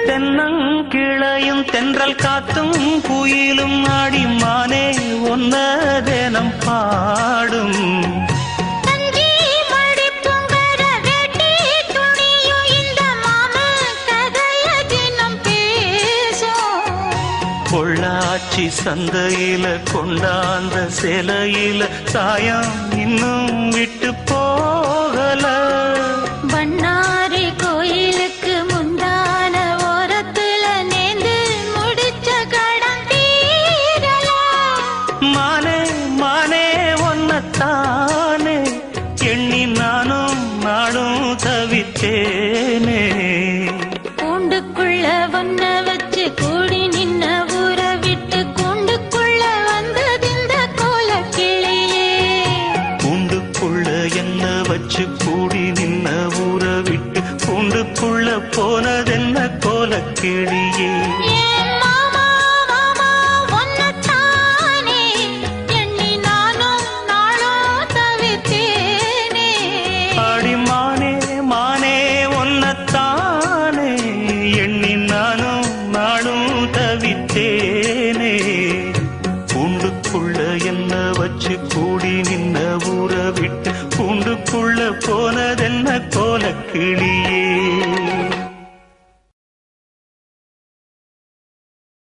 தென்னங்கிளையும் தென்றல் காத்தும் குயிலும் ஆடிமானே ஒன்ன தினம் பாடும் பொள்ளாச்சி சந்தையில கொண்டாந்த சிலையில சாயம் இன்னும் விட்டு போகல பண்ணாரி கோயிலுக்கு முந்தான ஓரத்துல நேந்து முடிச்ச கடன் தீரல மானே மானே ஒன்னத்தானே எண்ணி நானும் நாடும் தவித்தேனே கூண்டுக்குள்ள ஒன்ன வச்சு கூடி நின்ன ஊரை விட்டு கூண்டுக்குள்ள வந்ததிந்த கோலக்கிளியே கூண்டுக்குள்ள என்ன வச்சு கூடி நின்ன ஊரை விட்டு கூண்டுக்குள்ள போனதென்ன கோலக்கிளியே ஆடிமானே மானே ஒன்னத்தானே எண்ணி நானும் நாடும் தவித்தேனே கூண்டுக்குள்ள என்ன வச்சு கூடி நின்ன ஊரை விட்டு கூண்டுக்குள்ள போனதென்ன கோலக்கிளியே